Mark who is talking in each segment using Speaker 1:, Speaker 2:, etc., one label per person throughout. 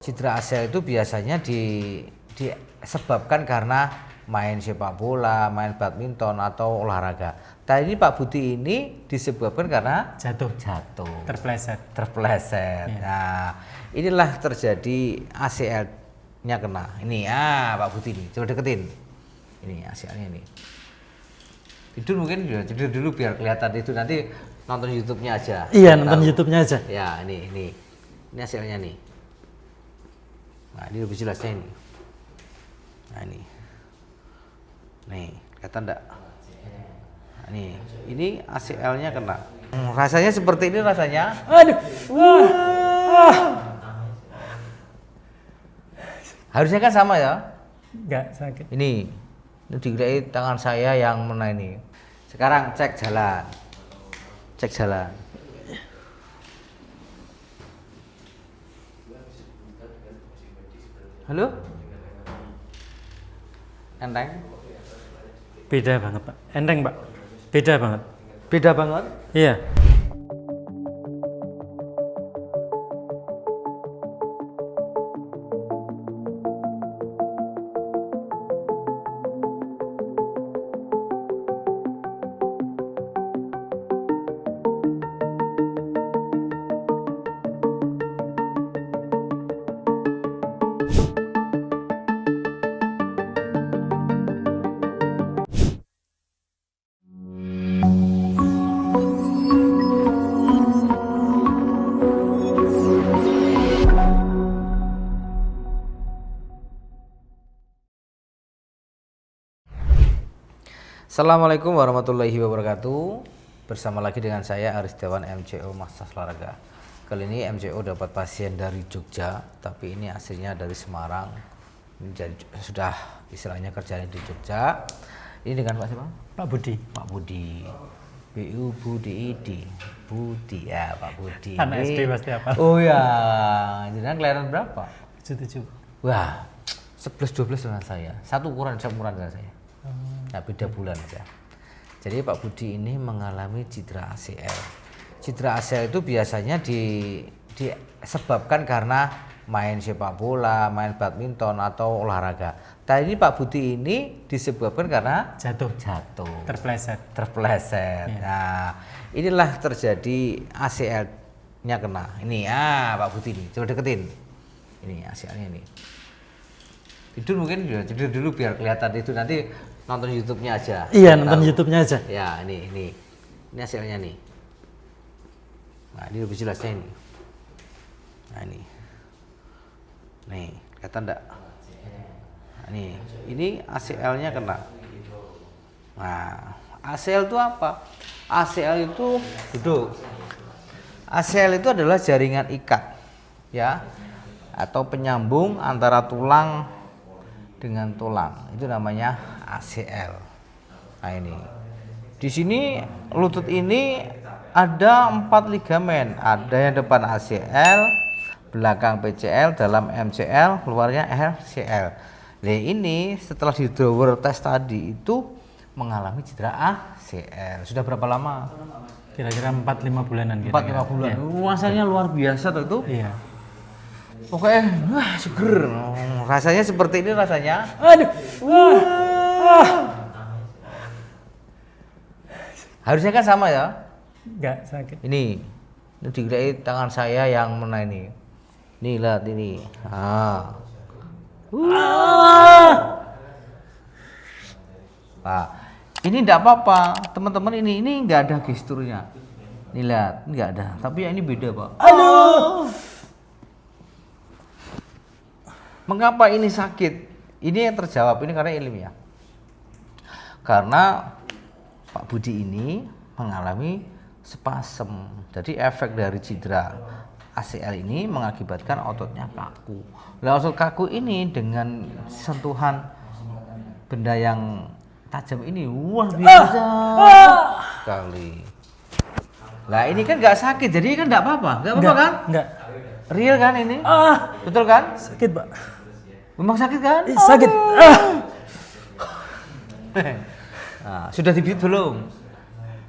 Speaker 1: Cedera ACL itu biasanya disebabkan karena main sepak bola, main badminton atau olahraga. Tapi ini Pak Budi ini disebabkan karena
Speaker 2: jatuh, terpleset.
Speaker 1: Ya. Nah, inilah terjadi ACL-nya kena. Ini Pak Budi ini, coba deketin. Ini ACL-nya nih. Tidur mungkin tidur dulu biar kelihatan itu, nanti nonton YouTube-nya aja.
Speaker 2: Iya, nonton YouTube-nya aja.
Speaker 1: Ya, ini ACL-nya nih. Nah, ini lebih jelasnya ini. Nah, nih, kelihatan enggak? Nah, ini ACL-nya kena. Rasanya seperti ini rasanya.
Speaker 2: Aduh.
Speaker 1: Harusnya kan sama ya?
Speaker 2: Enggak sakit.
Speaker 1: Ini digerai tangan saya yang mana ini. Sekarang cek jalan. Halo? Enteng?
Speaker 2: Beda banget, Pak. Enteng, Pak. Beda banget.
Speaker 1: Beda banget?
Speaker 2: Iya.
Speaker 1: Assalamualaikum warahmatullahi wabarakatuh. Bersama lagi dengan saya Aris Dewan MCO Massas Olahraga. Kali ini MCO dapat pasien dari Jogja, tapi ini aslinya dari Semarang. Jadi sudah istilahnya kerjanya di Jogja. Ini dengan Pak siapa?
Speaker 2: Pak Budi.
Speaker 1: Pak Budi. BU Budi ID. Budi ya, Pak Budi.
Speaker 2: Anak SD pasti apa?
Speaker 1: Oh ya, jenengan kelahiran berapa?
Speaker 2: 77.
Speaker 1: Wah, 11-12 dengan saya. Satu ukuran dengan saya. Nah, beda bulan aja. Jadi Pak Budi ini mengalami cedera ACL. Cedera ACL itu biasanya disebabkan karena main sepak bola, main badminton atau olahraga. Tapi ini Pak Budi ini disebabkan karena
Speaker 2: jatuh, terpleset.
Speaker 1: Ya. Nah, inilah terjadi ACL-nya kena. Ini Pak Budi ini, coba deketin. Ini ACL-nya nih. Tidur mungkin tidur dulu biar kelihatan itu, nanti nonton YouTube-nya aja.
Speaker 2: Iya, nonton YouTube-nya aja.
Speaker 1: Ya, ini hasilnya nih. Nah, ini lebih jelasnya ini. Nah, nih, kelihatan enggak? Nah, ini ACL-nya kena. Nah, ACL itu apa? ACL itu duduk. ACL itu adalah jaringan ikat, ya, atau penyambung antara tulang dengan tulang, itu namanya ACL. Nah, ini di sini lutut ini ada 4 ligamen, ada yang depan ACL, belakang PCL, dalam MCL, luarnya LCL. Nah, ini setelah di drawer tes tadi itu mengalami cedera ACL. Sudah berapa lama?
Speaker 2: Kira-kira 4-5 bulanan.
Speaker 1: 4-5 bulan. Rasanya luar biasa tuh itu.
Speaker 2: Iya.
Speaker 1: Pokoknya wah, seger. Rasanya seperti ini rasanya.
Speaker 2: Aduh.
Speaker 1: Harusnya kan sama ya?
Speaker 2: Enggak sakit.
Speaker 1: Ini digerai tangan saya yang mana ini. Nih, lihat ini. Nah, ini enggak apa-apa. Teman-teman, ini enggak ada gesturnya. Nih, lihat, enggak ada. Tapi ya ini beda, Pak.
Speaker 2: Aduh.
Speaker 1: Mengapa ini sakit? Ini yang terjawab ini karena ilmiah. Karena Pak Budi ini mengalami spasem. Jadi efek dari cedera ACL ini mengakibatkan ototnya kaku. Nah, otot kaku ini dengan sentuhan benda yang tajam ini wah biasa sekali. Nah, ini kan nggak sakit, jadi kan nggak apa-apa, kan?
Speaker 2: Enggak.
Speaker 1: Real kan ini? Betul kan?
Speaker 2: Sakit, Pak.
Speaker 1: Memang sakit kan?
Speaker 2: Sakit.
Speaker 1: Nah, sudah dipijit belum?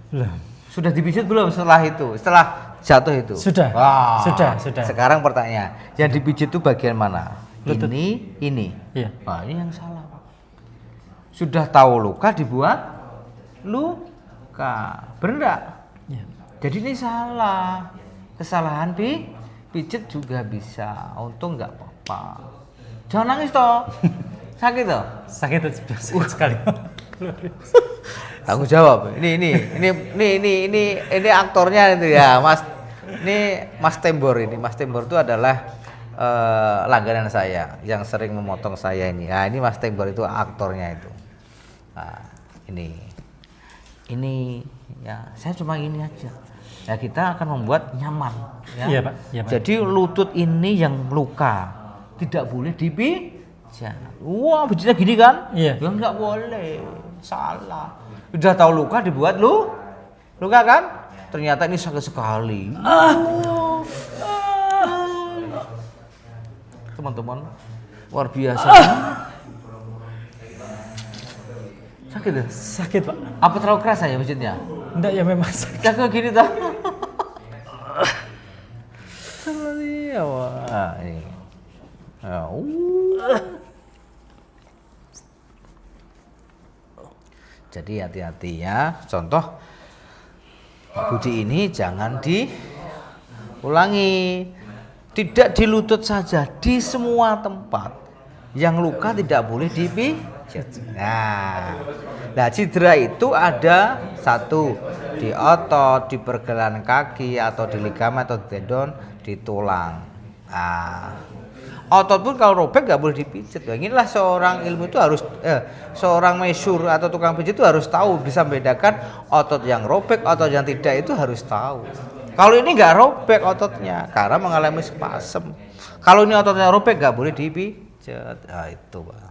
Speaker 2: Belum.
Speaker 1: Sudah dipijit belum setelah itu? Setelah jatuh itu?
Speaker 2: Sudah.
Speaker 1: Wah,
Speaker 2: Sudah.
Speaker 1: Sekarang pertanyaan, yang dipijit itu bagian mana?
Speaker 2: Lutut.
Speaker 1: Ini.
Speaker 2: Iya.
Speaker 1: Wah, ini yang salah. Sudah tahu luka dibuat luka. Bener enggak?
Speaker 2: Iya.
Speaker 1: Jadi ini salah. Kesalahan pijit juga bisa. Untung enggak apa-apa. Jangan nangis toh. Sakit toh?
Speaker 2: Sakit sekali.
Speaker 1: Tanggung jawab. Ini aktornya itu ya, Mas. Ini Mas Tembor ini. Mas Tembor itu adalah langganan saya yang sering memotong saya ini. Nah, ini Mas Tembor itu aktornya itu. Nah, ini ya, saya cuma ini aja. Ya, kita akan membuat nyaman ya.
Speaker 2: Iya, Pak. Iya, Pak.
Speaker 1: Jadi lutut ini yang luka tidak boleh dipijat. Wah, pijitnya gini kan?
Speaker 2: Iya.
Speaker 1: Ya enggak boleh. Salah. Udah tahu luka dibuat luka kan? Ternyata ini sakit sekali. Teman-teman, luar biasa. Sakit ya?
Speaker 2: Sakit, Pak.
Speaker 1: Apa terlalu keras ya pijitnya?
Speaker 2: Enggak, ya memang sakit.
Speaker 1: Jago gini toh. Ya, wah, ini. Ya, Jadi hati-hati ya. Contoh Budi ini jangan diulangi. Tidak di lutut saja, di semua tempat. Yang luka tidak boleh dipijat. Nah, cedera itu ada satu di otot, di pergelangan kaki, atau di ligamen, atau di tendon, di tulang. Nah, otot pun kalau robek nggak boleh dipijat. Nah, inilah seorang ilmu itu harus, seorang mesur atau tukang pijat itu harus tahu, bisa membedakan otot yang robek, otot yang tidak itu harus tahu. Kalau ini nggak robek ototnya, karena mengalami spasem. Kalau ini ototnya robek nggak boleh dipijat. Nah, itu Pak.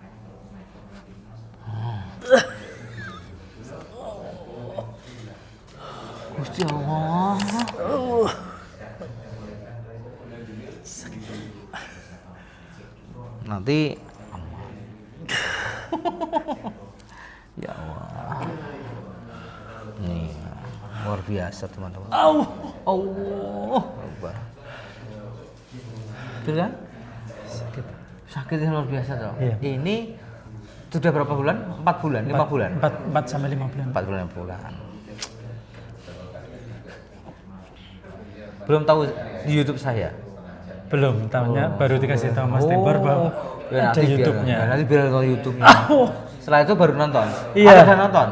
Speaker 1: Gusti Allah. Nanti ya Allah. Nih, luar biasa teman-teman. Allah. Akbar. Betul kan? Sakitnya luar biasa toh.
Speaker 2: Iya.
Speaker 1: Ini sudah berapa bulan? 4 bulan, 5 bulan.
Speaker 2: 4 sampai 5 bulan.
Speaker 1: 4 bulan, 5 bulan. Belum tahu di YouTube saya.
Speaker 2: Belum, tahunya baru dikasih tahu Mas Tembor bahwa
Speaker 1: Ya,
Speaker 2: ada YouTube-nya.
Speaker 1: Nanti biar nonton YouTube-nya. Setelah itu baru nonton.
Speaker 2: Iya.
Speaker 1: Sudah nonton?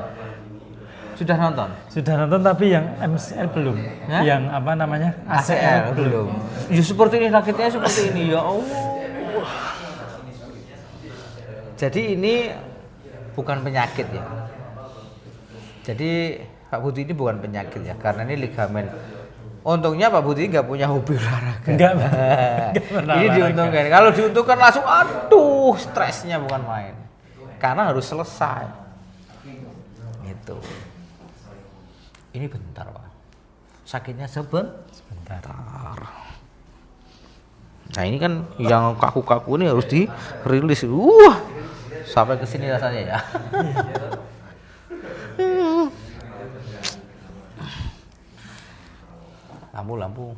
Speaker 1: Sudah nonton?
Speaker 2: Sudah nonton tapi yang MCL belum.
Speaker 1: Ya?
Speaker 2: Yang apa namanya?
Speaker 1: ACL belum. Ya seperti ini, sakitnya seperti ini ya Allah. Jadi ini bukan penyakit ya. Jadi Pak Budi ini bukan penyakit ya, karena ini ligamen. Untungnya Pak Budi nggak punya hobi olahraga.
Speaker 2: Enggak
Speaker 1: Ini diuntungkan. Kalau diuntungkan langsung, aduh, stresnya bukan main. Karena harus selesai. Gitu. Ini bentar Pak. Sakitnya sebentar. Nah ini kan yang kaku-kaku ini harus dirilis. Sampai ke sini rasanya ya. Lampu.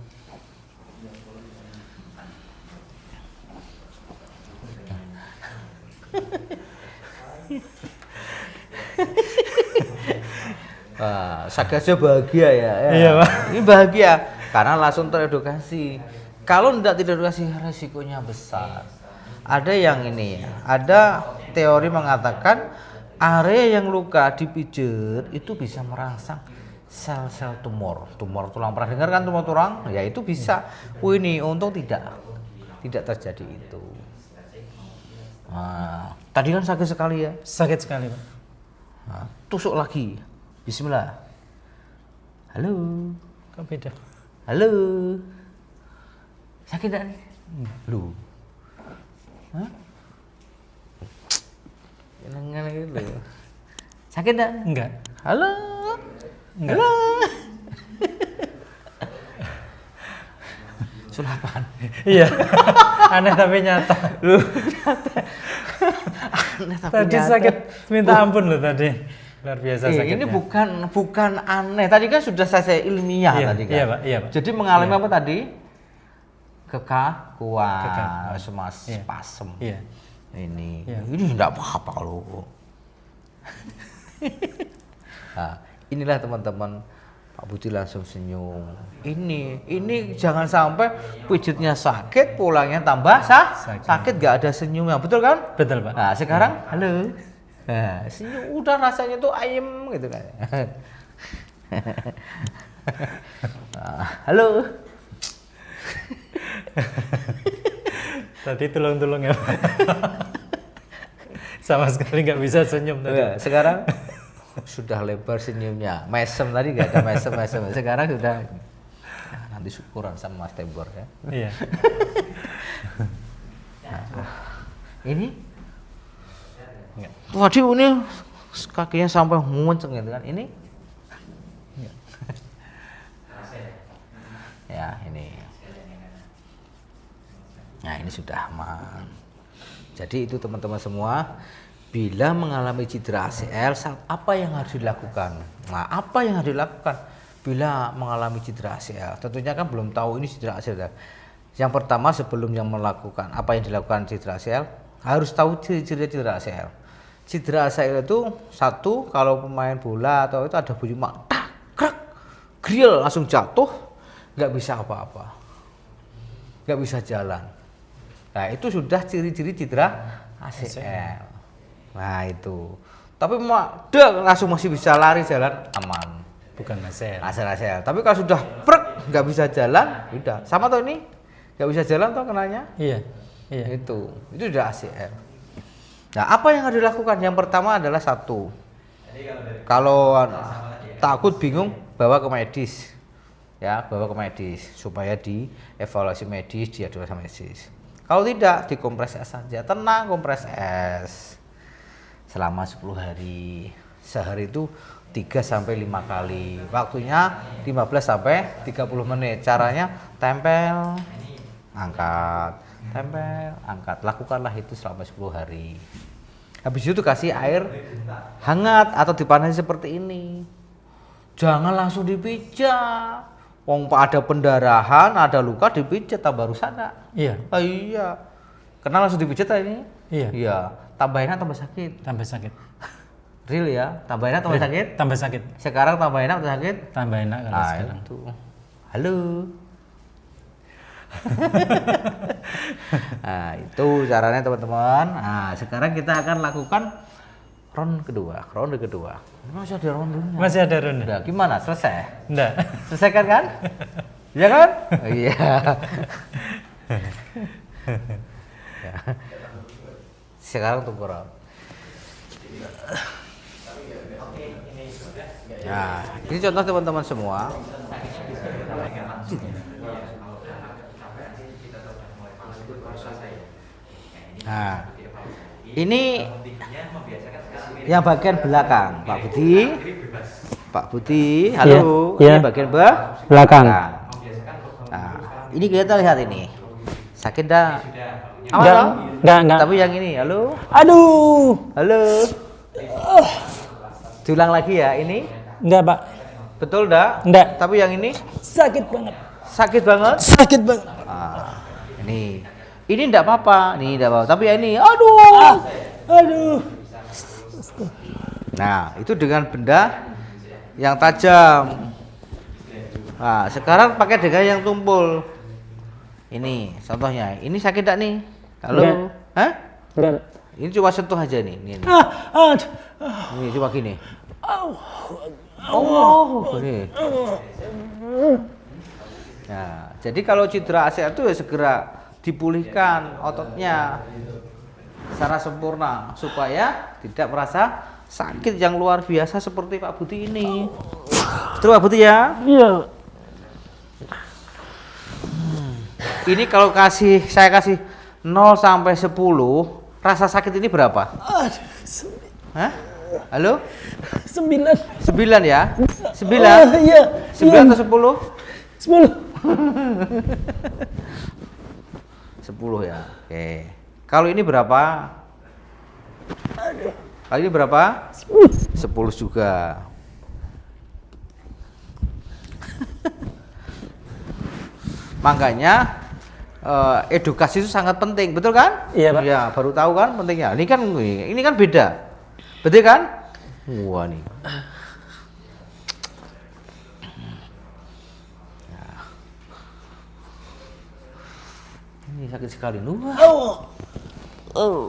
Speaker 1: Wah, Sagasnya bahagia ya.
Speaker 2: Iya, Pak.
Speaker 1: Ini bahagia karena langsung teredukasi. Kalau tidak teredukasi resikonya besar. Ada yang ini ya, ada teori mengatakan area yang luka dipijat itu bisa merangsang sel-sel tumor tulang. Pernah dengar kan tumor tulang? Ya itu bisa. Ini untung tidak terjadi itu. Nah, tadi kan sakit sekali ya.
Speaker 2: Sakit sekali, Pak.
Speaker 1: Nah, tusuk lagi. Bismillah. Halo.
Speaker 2: Kok beda?
Speaker 1: Halo. Sakit tak nih? Lu. Hah? Nengan gitu. Sakit tak?
Speaker 2: Enggak.
Speaker 1: Halo.
Speaker 2: Enggak.
Speaker 1: Halo. Sulapan.
Speaker 2: Iya. Aneh tapi nyata.
Speaker 1: Lu nyata. Aneh tapi
Speaker 2: Tadi
Speaker 1: nyata.
Speaker 2: sakit minta ampun loh tadi. Luar biasa sakitnya.
Speaker 1: Ini bukan aneh. Tadi kan sudah saya ilmiah
Speaker 2: Iya,
Speaker 1: tadi kan.
Speaker 2: iya, Pak, iya, Pak.
Speaker 1: Jadi mengalami
Speaker 2: Iya.
Speaker 1: apa tadi? Kekakuan,
Speaker 2: Iya.
Speaker 1: spasem.
Speaker 2: Iya. Iya.
Speaker 1: Ini enggak apa-apa loh. Nah, inilah teman-teman, Pak Budi langsung senyum. Ini jangan sampai pijitnya sakit, pulangnya tambah sakit gak ada senyumnya, betul kan?
Speaker 2: Betul, Pak.
Speaker 1: Nah, sekarang halo. Nah, senyum udah rasanya tuh ayem gitu kan. Nah, halo.
Speaker 2: Tadi tulung-tulung ya, Pak. Sama sekali nggak bisa senyum tadi.
Speaker 1: Ya, sekarang sudah lebar senyumnya. Mesem tadi gak ada mesem. Sekarang sudah. Nah, nanti syukuran sama Mas Tebor ya.
Speaker 2: Iya.
Speaker 1: Ini waduh, ini kakinya sampai ngunceng gitu kan. Ini ya ini. Nah, ini sudah aman. Jadi itu teman-teman semua, bila mengalami cedera ACL, apa yang harus dilakukan? Nah, apa yang harus dilakukan bila mengalami cedera ACL? Tentunya kan belum tahu ini cedera ACL. Yang pertama, sebelum yang melakukan apa yang dilakukan cedera ACL, harus tahu ciri-ciri cedera ACL. Cedera ACL itu satu, kalau pemain bola atau itu ada bunyi mak, tak, krak, grill langsung jatuh, nggak bisa apa-apa, nggak bisa jalan. Nah, itu sudah ciri-ciri cedera ACL. Nah, itu. Tapi langsung masih bisa lari jalan aman.
Speaker 2: Bukan ACL.
Speaker 1: ACL. Tapi kalau sudah prek nggak bisa jalan, udah. Sama tuh ini nggak bisa jalan tuh kenanya.
Speaker 2: Iya. Iya.
Speaker 1: Itu sudah ACL. Nah, apa yang harus dilakukan? Yang pertama adalah satu. Kalau takut bingung, bawa ke medis. Ya, bawa ke medis supaya dievaluasi medis, diadukasi medis. Kalau tidak, dikompres es saja. Tenang, kompres es. Selama 10 hari. Sehari itu 3 sampai 5 kali. Waktunya 15 sampai 30 menit. Caranya tempel, angkat, tempel, angkat. Lakukanlah itu selama 10 hari. Habis itu kasih air hangat atau dipanasi seperti ini. Jangan langsung dipijat. Wong ada pendarahan, ada luka dipijat tambah rusak enggak?
Speaker 2: Iya.
Speaker 1: Oh, iya. Kenal langsung dipijat ini?
Speaker 2: Iya.
Speaker 1: Iya. Tambah enak tambah sakit.
Speaker 2: Tambah sakit.
Speaker 1: Real ya. Tambah enak tambah sakit.
Speaker 2: Tambah sakit.
Speaker 1: Sekarang tambah enak tambah sakit.
Speaker 2: Tambah enak kalau sekarang.
Speaker 1: Itu. Halo. Nah, itu caranya teman-teman. Nah, sekarang kita akan lakukan ronde kedua. Masih ada rondenya.
Speaker 2: Masih ada ronde.
Speaker 1: Udah, gimana? Selesai?
Speaker 2: Enggak.
Speaker 1: Selesai kan? Iya kan? Iya. Ya. Sekarang untuk ronde. Nah, ini contoh teman-teman semua. Nah, ini yang bagian belakang, Pak Budi. Pak Budi, halo.
Speaker 2: Iya.
Speaker 1: Ini bagian
Speaker 2: Belakang.
Speaker 1: Nah, ini kita lihat ini. Sakit dah?
Speaker 2: Enggak.
Speaker 1: Tapi yang ini, halo.
Speaker 2: Aduh.
Speaker 1: Halo. Diulang lagi ya, ini.
Speaker 2: Enggak, Pak.
Speaker 1: Betul dah?
Speaker 2: Enggak.
Speaker 1: Tapi yang ini
Speaker 2: Sakit banget.
Speaker 1: sakit banget.
Speaker 2: Sakit banget.
Speaker 1: Ah, ini. Ini enggak apa-apa, nih enggak apa-apa. Tapi yang ini, aduh.
Speaker 2: Aduh.
Speaker 1: Nah, itu dengan benda yang tajam. Nah, sekarang pakai dengan yang tumpul. Ini contohnya. Ini sakit enggak nih? Halo?
Speaker 2: Enggak.
Speaker 1: Hah?
Speaker 2: Enggak.
Speaker 1: Ini cuma sentuh aja nih. Ini. Ini cuma gini. Oh, ini. Nah, jadi kalau cedera ACL itu ya segera dipulihkan ototnya secara sempurna supaya tidak merasa sakit yang luar biasa seperti Pak Budi ini. Betul Pak Budi ya?
Speaker 2: Iya.
Speaker 1: Ini kalau saya kasih 0 sampai 10, rasa sakit ini berapa? Hah? Halo?
Speaker 2: 9.
Speaker 1: 9 ya? 9?
Speaker 2: Iya.
Speaker 1: 9 atau 10?
Speaker 2: 10.
Speaker 1: 10 ya. Oke. Kalau ini berapa? Kali ini berapa? 10 juga. Makanya edukasi itu sangat penting, betul kan?
Speaker 2: Iya, Pak.
Speaker 1: Ya, baru tahu kan pentingnya. Ini kan beda. Betul kan? Wah nih. Ini sakit sekali. Wah. Allah.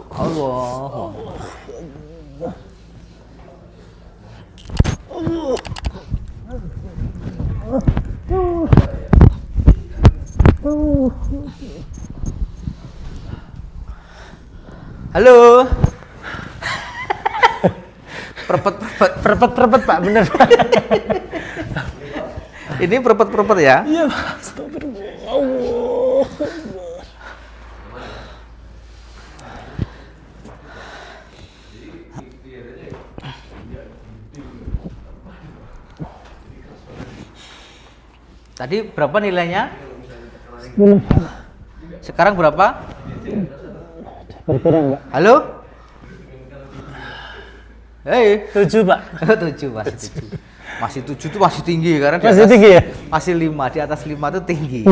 Speaker 1: Halo.
Speaker 2: Perpet Pak, bener Pak.
Speaker 1: Ini perpet ya?
Speaker 2: Iya Pak, astagfirullah.
Speaker 1: Tadi berapa nilainya?
Speaker 2: 10.
Speaker 1: Sekarang berapa?
Speaker 2: Berkurang Pak.
Speaker 1: Halo? Hei,
Speaker 2: 7 Pak.
Speaker 1: 7 masih 7. Masih 7 tuh masih tinggi karena di
Speaker 2: Masih
Speaker 1: atas,
Speaker 2: tinggi ya?
Speaker 1: Masih 5, di atas 5 tuh tinggi.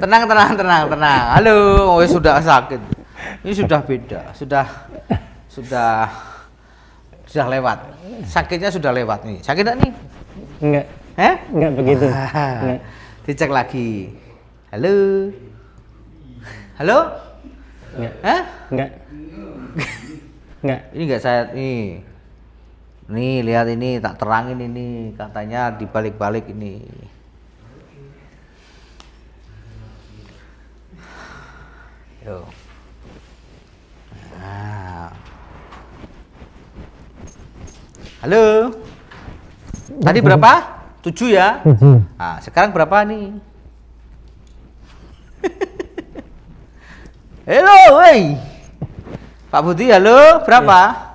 Speaker 1: Tenang. Halo, oh sudah sakit. Ini sudah beda, sudah lewat. Sakitnya sudah lewat nih. Sakit enggak nih?
Speaker 2: Enggak. Enggak begitu. Enggak.
Speaker 1: Dicek lagi. Halo. Halo?
Speaker 2: Enggak.
Speaker 1: Hah?
Speaker 2: Enggak. Enggak.
Speaker 1: Ini enggak saya nih. Nih lihat ini tak terangin ini katanya dibalik-balik ini. Yo. Nah. Halo. Tadi berapa? 7 ya?
Speaker 2: 7.
Speaker 1: Nah, sekarang berapa nih? Halo, woi. Pak Budi, halo, berapa?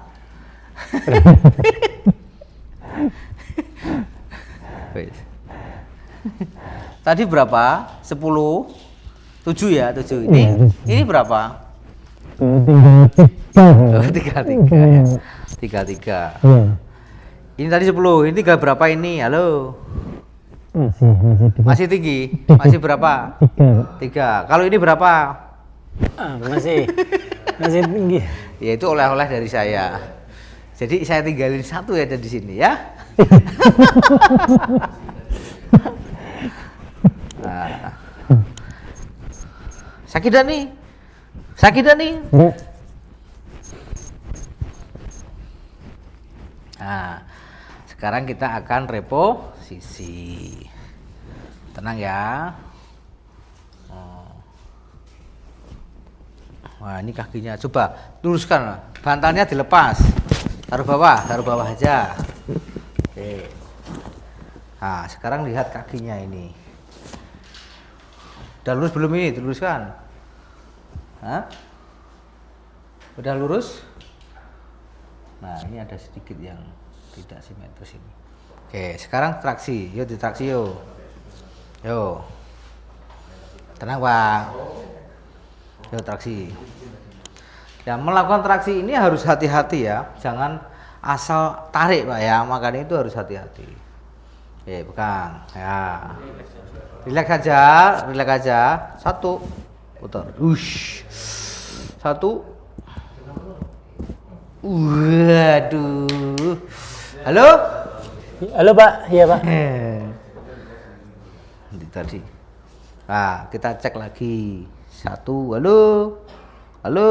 Speaker 1: Tadi berapa? 10? 7 ya, 7. Ini berapa? 33 ya. 33. Ini tadi 10. Ini tinggal berapa ini? Halo. Masih tinggi. Masih berapa? 3. Kalau ini berapa?
Speaker 2: Masih tinggi.
Speaker 1: Ya itu oleh-oleh dari saya. Jadi saya tinggalin 1 ya ada di sini ya. Nah. Sakit dah nih? Nah, sekarang kita akan reposisi. Tenang ya. Wah, ini kakinya. Coba luruskan. Bantalnya dilepas. Taruh bawah aja. Oke. Nah, sekarang lihat kakinya ini. Udah lurus belum ini? Diluruskan. Hah? Udah lurus? Nah, ini ada sedikit yang tidak simetris ini. Oke, sekarang traksi. Yuk ditraksi yuk. Yo. Tenang, Bang. Yuk traksi. Ya, melakukan traksi ini harus hati-hati ya. Jangan asal tarik, Pak ya. Makanya itu harus hati-hati. Oke, pegang. Ya. Relax aja. 1. Putar. Ush. 1. Waduh. Halo?
Speaker 2: Halo Pak, iya Pak.
Speaker 1: Tadi. Nah, kita cek lagi. 1. Halo.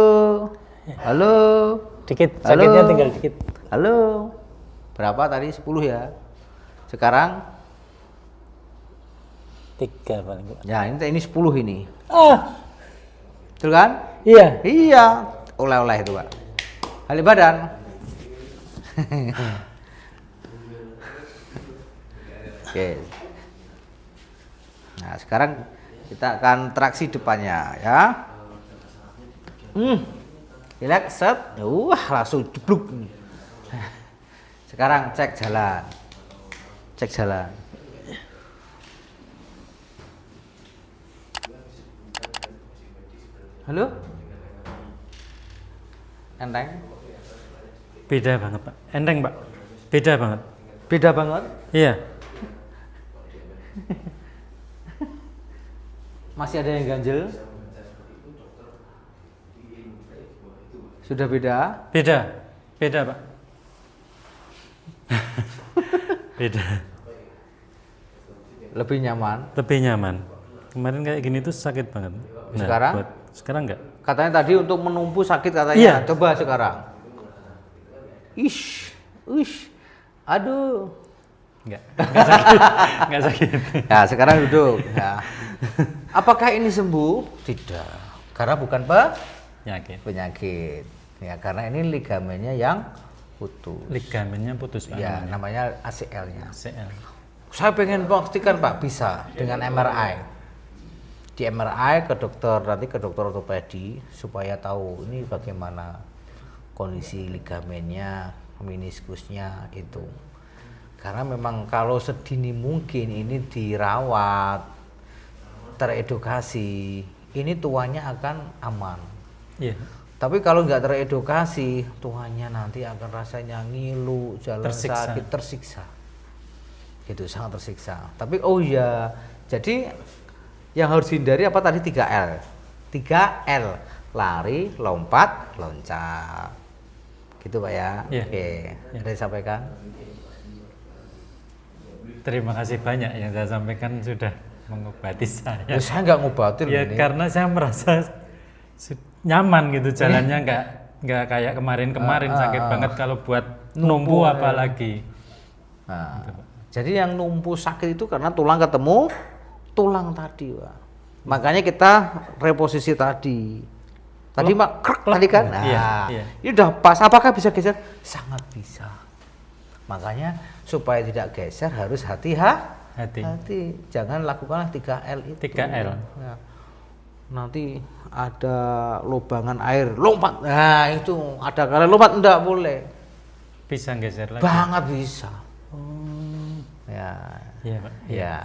Speaker 2: Dikit, sakitnya tinggal dikit.
Speaker 1: Halo. Berapa tadi? 10 ya. Sekarang
Speaker 2: 3 paling Pak.
Speaker 1: ya ini 10 ini. Betul kan?
Speaker 2: Iya.
Speaker 1: Iya. Oleh-oleh itu, Pak. Balik badan. Oke. Nah, sekarang kita akan traksi depannya ya. Relax, set. Wah, langsung jebluk. Sekarang cek jalan. Halo? Enteng?
Speaker 2: Beda banget Pak. Enteng Pak. Beda banget.
Speaker 1: Beda banget?
Speaker 2: Iya.
Speaker 1: Masih ada yang ganjel? Sudah beda?
Speaker 2: Beda. Beda Pak. Beda.
Speaker 1: Lebih nyaman?
Speaker 2: Lebih nyaman. Kemarin kayak gini tuh sakit banget.
Speaker 1: Sekarang?
Speaker 2: Sekarang enggak.
Speaker 1: Katanya tadi untuk menumpu sakit katanya.
Speaker 2: Iya.
Speaker 1: Coba sekarang. Ish. Aduh.
Speaker 2: Enggak sakit. Enggak sakit.
Speaker 1: Ya, sekarang duduk. Ya. Apakah ini sembuh? Tidak. Karena bukan penyakit. Ya, karena ini ligamennya yang putus.
Speaker 2: Ligamennya putus Pak.
Speaker 1: Ya, namanya ACL-nya.
Speaker 2: ACL.
Speaker 1: Saya pengen pastikan Pak, bisa dengan MRI. Di MRI nanti ke dokter ortopedi supaya tahu ini bagaimana kondisi ligamennya, meniskusnya itu. Karena memang kalau sedini mungkin ini dirawat, teredukasi, ini tuanya akan aman.
Speaker 2: Iya.
Speaker 1: Tapi kalau nggak teredukasi, tuanya nanti akan rasanya ngilu, jalan sakit, tersiksa. Gitu, sangat tersiksa. Tapi oh ya, jadi yang harus dihindari apa tadi 3L? 3L, lari, lompat, loncat. Gitu Pak ya?
Speaker 2: Iya.
Speaker 1: Oke, ada yang disampaikan?
Speaker 2: Terima kasih banyak yang saya sampaikan sudah mengobati saya.
Speaker 1: Ya, saya nggak ngobatin
Speaker 2: Ya
Speaker 1: ini.
Speaker 2: karena saya merasa nyaman gitu jalannya, nggak kayak kemarin sakit banget kalau buat numpu apalagi.
Speaker 1: Nah, jadi yang numpu sakit itu karena tulang ketemu tulang tadi Pak. Makanya kita reposisi tadi. Tadi Mak tadi kan. Nah,
Speaker 2: iya.
Speaker 1: Ini udah pas. Apakah bisa geser? Sangat bisa. Makanya supaya tidak geser harus hati-hati. Jangan lakukanlah 3L itu.
Speaker 2: 3L.
Speaker 1: Nah, nanti ada lubangan air, lompat. Nah, itu ada kali lompat enggak boleh.
Speaker 2: Bisa geser lagi.
Speaker 1: Banget bisa. Ya.
Speaker 2: Iya, Pak.
Speaker 1: Ya,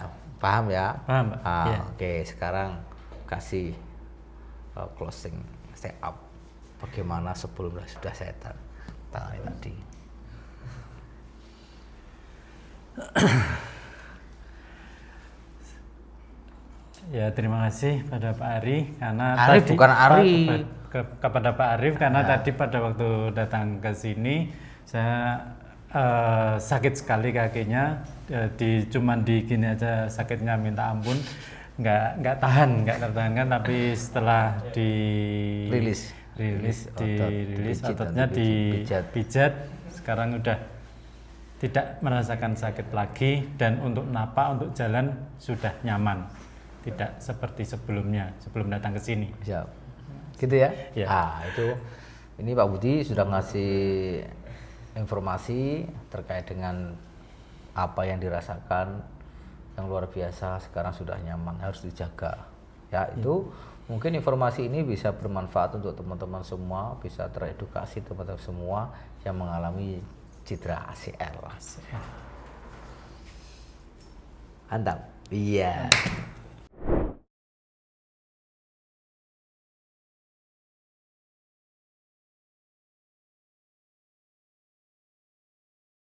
Speaker 1: paham ya?
Speaker 2: Paham, Pak. Iya.
Speaker 1: Oke, sekarang kasih closing setup bagaimana sebelum sudah saya tangani tadi.
Speaker 2: Ya, terima kasih pada Pak Ari karena
Speaker 1: Arif
Speaker 2: tadi
Speaker 1: bukan Ari.
Speaker 2: kepada Pak Arif karena tadi pada waktu datang ke sini saya sakit sekali kakinya, cuman di gini aja sakitnya minta ampun, nggak tertahankan, tapi setelah
Speaker 1: Rilis
Speaker 2: ototnya dipijat, sekarang udah tidak merasakan sakit lagi dan untuk napak, untuk jalan sudah nyaman, tidak seperti sebelum datang ke sini.
Speaker 1: Siap. Gitu ya?
Speaker 2: Ya.
Speaker 1: Itu ini Pak Budi sudah ngasih informasi terkait dengan apa yang dirasakan yang luar biasa, sekarang sudah nyaman, harus dijaga. Ya, itu mungkin informasi ini bisa bermanfaat untuk teman-teman semua, bisa teredukasi teman-teman semua yang mengalami cedera ACL. Mantap. Iya.